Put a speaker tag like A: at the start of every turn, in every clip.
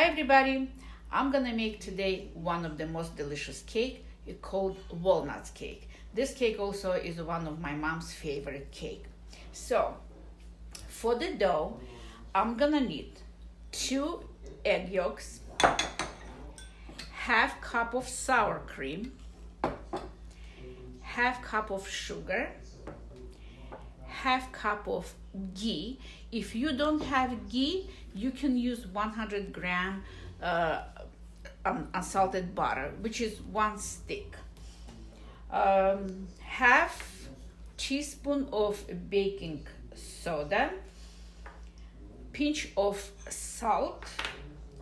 A: Hi everybody, I'm gonna make today one of the most delicious cake. It's called walnut cake. This cake also is one of my mom's favorite cake. So for the dough, I'm gonna need 2 egg yolks, half cup of sour cream, half cup of sugar, half cup of ghee. If you don't have ghee, you can use 100 gram unsalted butter, which is 1 stick. Half teaspoon of baking soda, pinch of salt,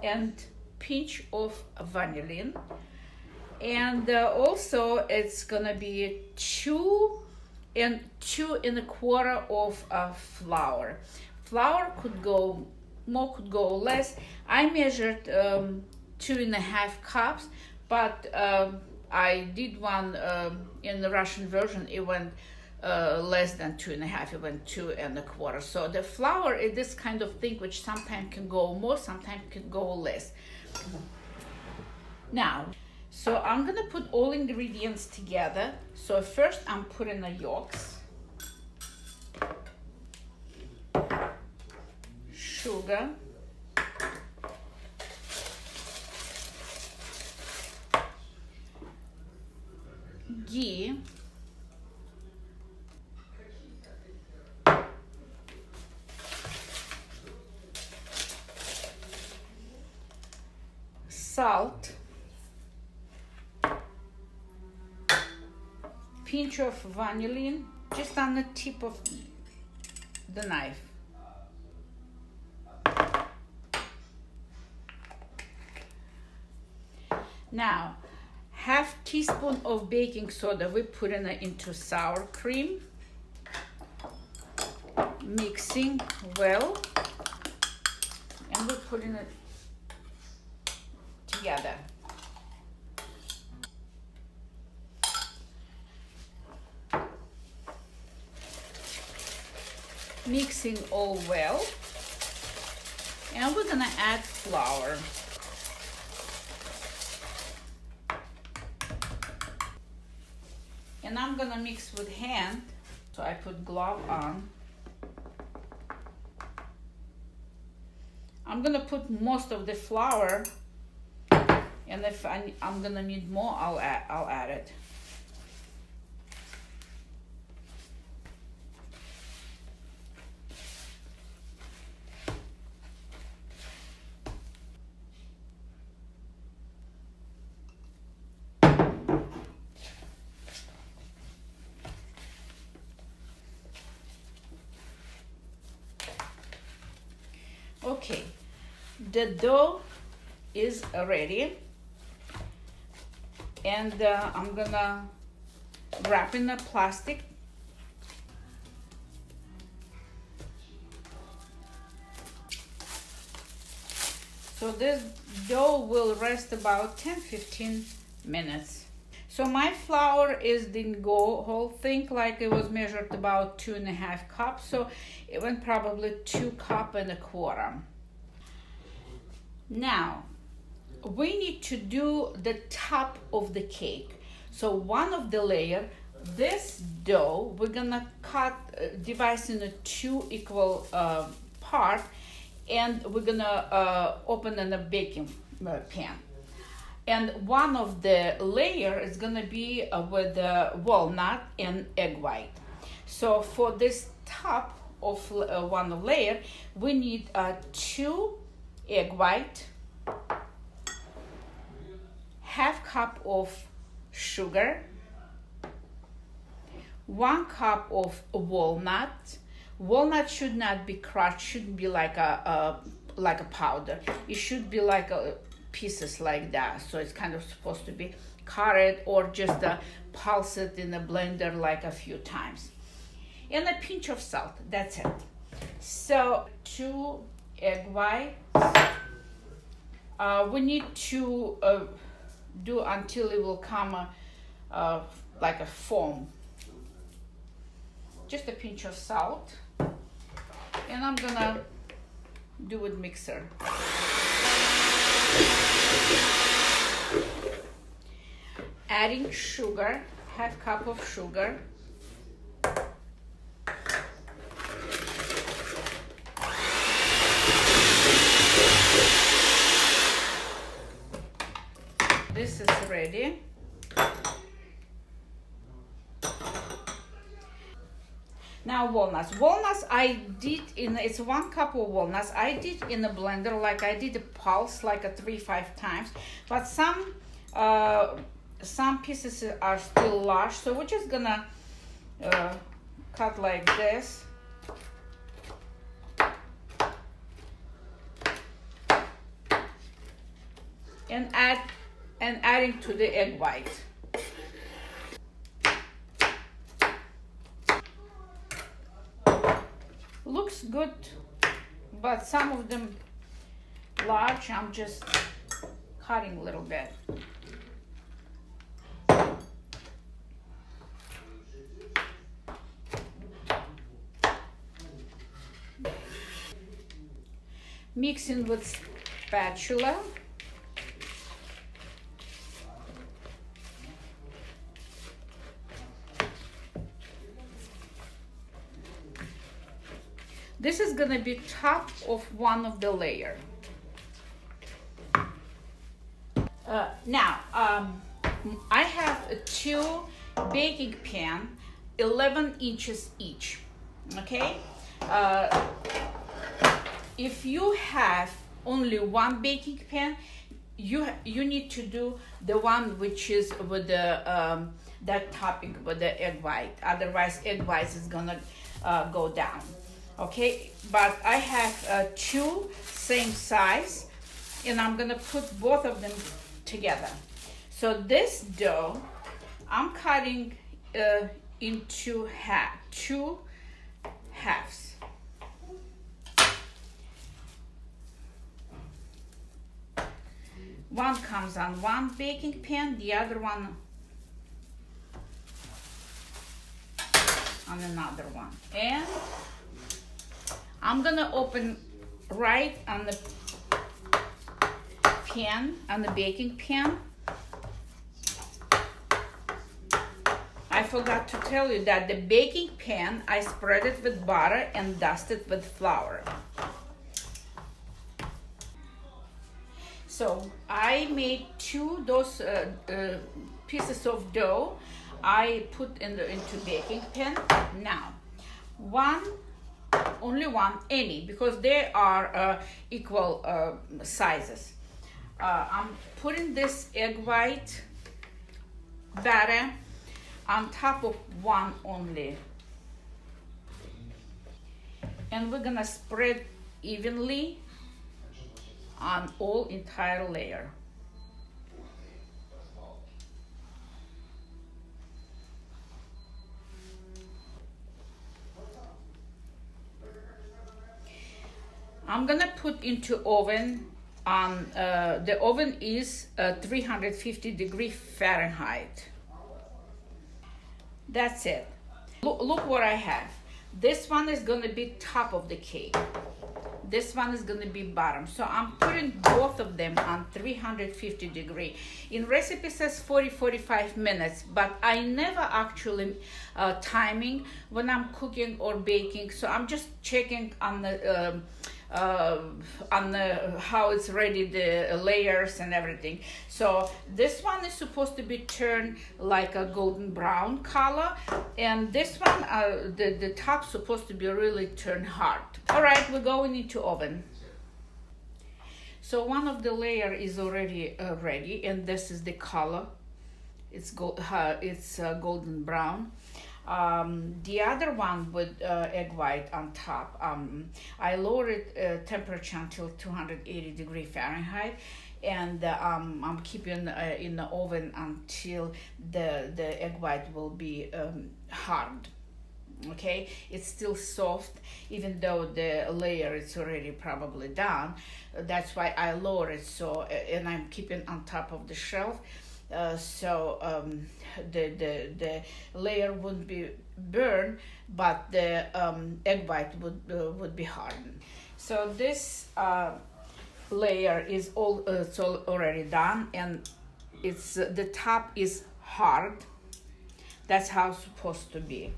A: and pinch of vanillin. And also it's gonna be 2 and 2¼ of flour. Flour could go more, could go less. I measured 2½ cups, but I did one in the Russian version. It went less than 2½. It went 2¼ So the flour is this kind of thing which sometimes can go more, sometimes can go less. Now, so I'm gonna put all ingredients together. So first I'm putting the yolks, sugar, ghee, salt, pinch of vanillin, just on the tip of the knife. Now, half teaspoon of baking soda, we put into sour cream, mixing well, and we're putting it together. Mixing all well, and we're gonna add flour. And I'm gonna mix with hand, so I put glove on. I'm gonna put most of the flour, and if I'm gonna need more, I'll add it. Okay, the dough is ready, and I'm gonna wrap in a plastic. So this dough will rest about 10-15 minutes. So my flour didn't go whole thing, like it was measured about 2½ cups, so it went probably 2¼ cups. Now, we need to do the top of the cake. So one of the layer, this dough, we're gonna divide into 2 equal part, and we're gonna open in a baking pan. And one of the layer is gonna be with walnut and egg white. So for this top of one layer, we need 2 egg white, half cup of sugar, 1 cup of walnut. Walnut should not be crushed, shouldn't be like a powder. It should be like pieces like that. So it's kind of supposed to be carrot, or just pulse it in a blender like a few times. And a pinch of salt, that's it. So 2 egg whites. We need to do until it will come like a foam. Just a pinch of salt. And I'm gonna do with mixer. adding sugar, half cup of sugar. This is ready. Now walnuts. Walnuts I did it's 1 cup of walnuts. I did in a blender, like I did a pulse like a 3-5 times. But some pieces are still large, so we're just gonna cut like this. And adding to the egg white. Looks good, but some of them large. I'm just cutting a little bit. Mixing with spatula. This is gonna be top of one of the layer. Now, I have 2 baking pan, 11 inches each, okay? If you have only 1 baking pan, you need to do the one which is with the that topping with the egg white. Otherwise, egg white is gonna go down. Okay, but I have 2 same size, and I'm gonna put both of them together. So this dough, I'm cutting into 2 halves. One comes on one baking pan, the other one on another one. And I'm gonna open right on the pan, on the baking pan. I forgot to tell you that the baking pan, I spread it with butter and dust it with flour. So I made 2 those pieces of dough. I put into baking pan. Now, only one, any, because they are equal sizes. I'm putting this egg white batter on top of one only. And we're gonna spread evenly on all entire layer. I'm gonna put into oven on the oven is 350 Fahrenheit. That's it. Look what I have. This one is gonna be top of the cake. This one is gonna be bottom. So I'm putting both of them on 350. In recipe says 40-45 minutes, but I never actually timing when I'm cooking or baking. So I'm just checking on the how it's ready, the layers and everything. So this one is supposed to be turned like a golden brown color, and this one the top supposed to be really turned hard. All right, we're going into oven. So one of the layer is already ready, and this is the color. It's golden brown. The other one with egg white on top, I lowered temperature until 280 Fahrenheit, and I'm keeping in the oven until the egg white will be hard. Okay, it's still soft even though the layer is already probably done. That's why I lower it. So, and I'm keeping on top of the shelf. So the layer wouldn't be burned, but the egg white would be hardened. So this layer is it's all already done, and it's the top is hard. That's how it's supposed to be.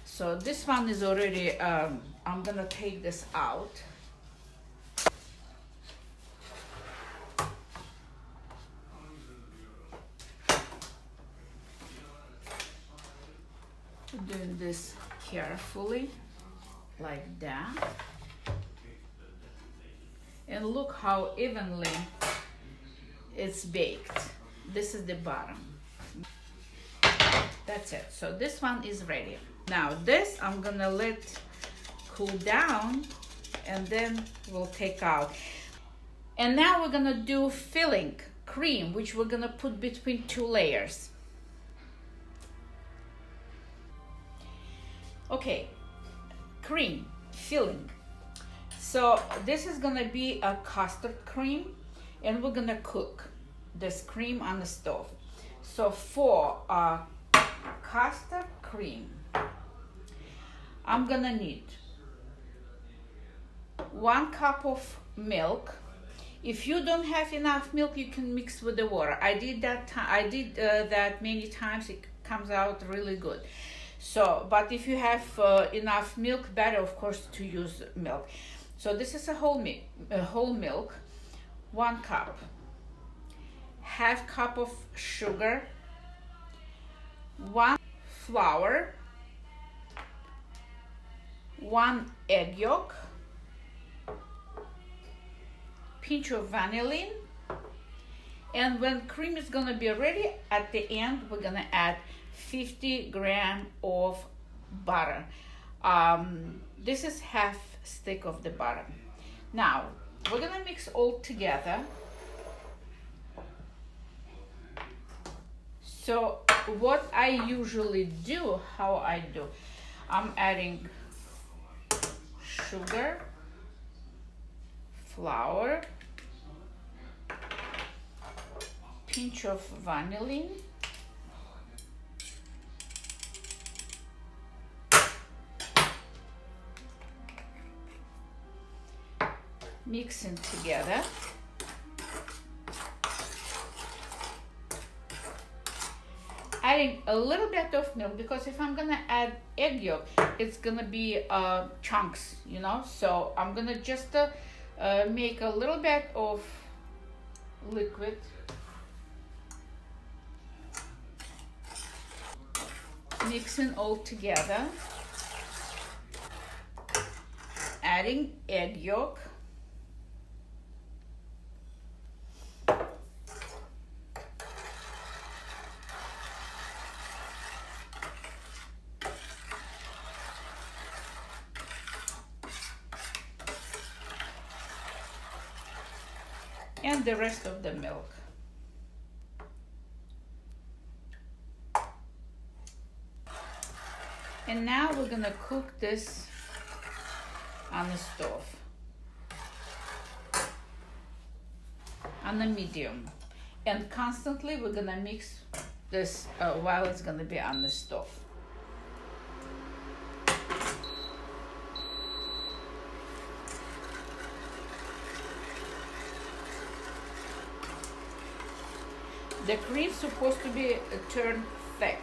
A: So this one is already, I'm gonna take this out. Doing this carefully, like that. And look how evenly it's baked. This is the bottom. That's it. So this one is ready. Now this I'm gonna let cool down and then we'll take out. And now we're gonna do filling cream, which we're gonna put between 2 layers. Okay, cream filling. So this is gonna be a custard cream, and we're gonna cook this cream on the stove. So for custard cream, I'm gonna need 1 cup of milk. If you don't have enough milk, you can mix with the water. I did that. That many times. It comes out really good. So, but if you have enough milk, better of course to use milk. So this is a whole milk, 1 cup, ½ cup of sugar, 1 flour, 1 egg yolk, pinch of vanillin, and when cream is gonna be ready, at the end we're gonna add 50 grams of butter. This is ½ stick of the butter. Now we're gonna mix all together. So what I usually do, how I do, I'm adding sugar, flour, pinch of vanillin, mixing together. Adding a little bit of milk, because if I'm gonna add egg yolk, it's gonna be chunks, you know. So I'm gonna just make a little bit of liquid. Mixing all together. Adding egg yolk. And the rest of the milk. And now we're gonna cook this on the stove, on the medium, and constantly we're gonna mix this while it's gonna be on the stove. The cream's supposed to be turned thick.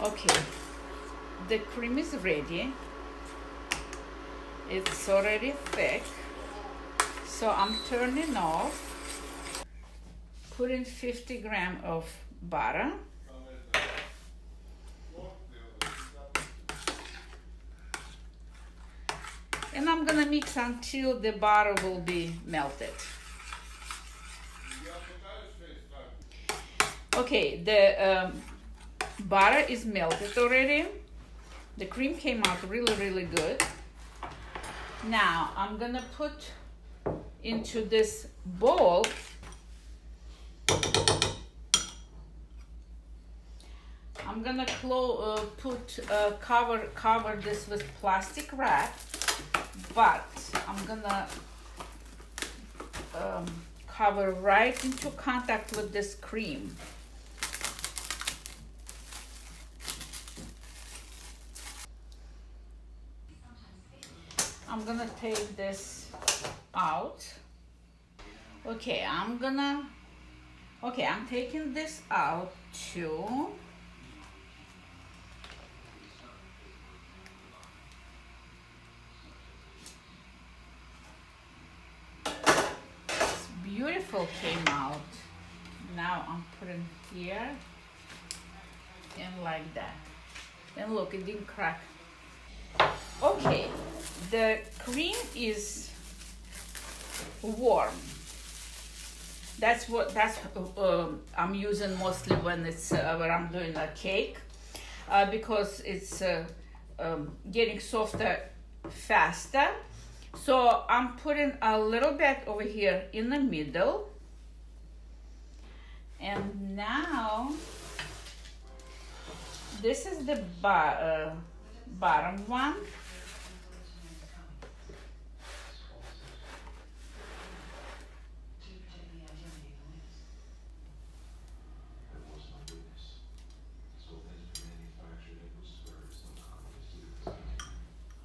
A: Okay, the cream is ready. It's already thick. So I'm turning off, putting 50 grams of butter. And I'm gonna mix until the butter will be melted. Okay, the butter is melted already. The cream came out really, really good. Now I'm gonna put into this bowl I'm gonna cover this with plastic wrap, but I'm gonna cover right into contact with this cream. I'm gonna take this out. Okay, I'm gonna Okay, I'm taking this out too. It's beautiful came out. Now I'm putting here and like that. And look, it didn't crack. Okay, the cream is warm. That's I'm using mostly when I'm doing a cake, because it's getting softer faster. So I'm putting a little bit over here in the middle, and now this is the bottom one.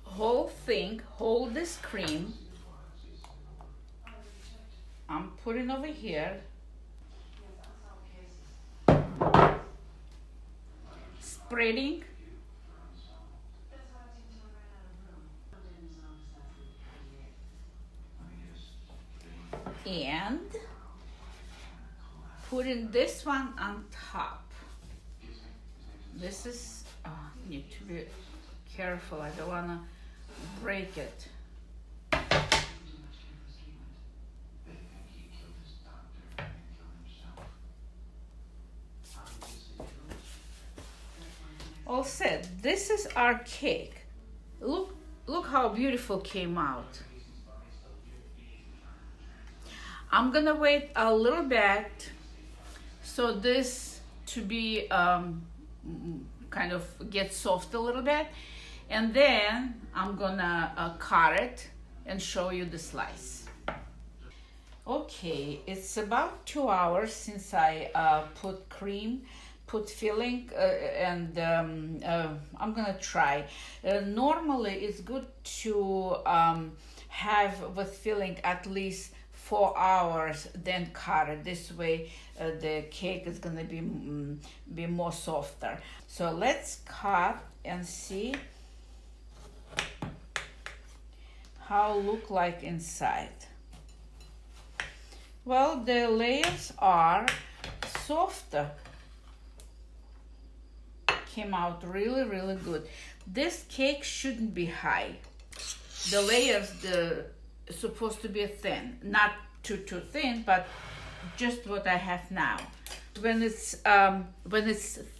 A: Whole thing, hold this cream. I'm putting over here. Spreading. And putting this one on top. This is, need to be careful. I don't wanna break it. All set. This is our cake. Look how beautiful came out. I'm gonna wait a little bit so this to be kind of get soft a little bit, and then I'm gonna cut it and show you the slice. Okay, it's about 2 hours since I put cream, put filling, and I'm gonna try. Normally it's good to have with filling at least 4 hours, then cut it. This way the cake is gonna be more softer. So let's cut and see how it look like inside. Well, the layers are softer. Came out really, really good. This cake shouldn't be high. The layers, supposed to be thin, not too thin, but just what I have now. When it's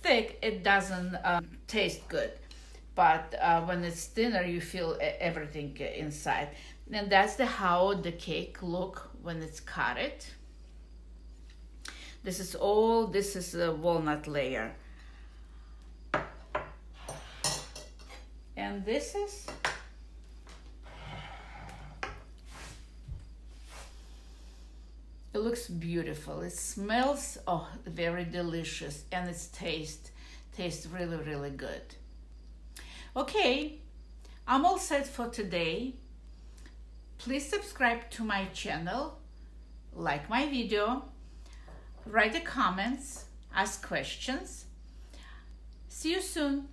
A: thick, it doesn't taste good, but when it's thinner, you feel everything inside. And that's how the cake look when it's cut it. This is a walnut layer, and this is it looks beautiful. It smells very delicious, and it tastes really, really good. Okay, I'm all set for today. Please subscribe to my channel, like my video, write the comments, ask questions. See you soon.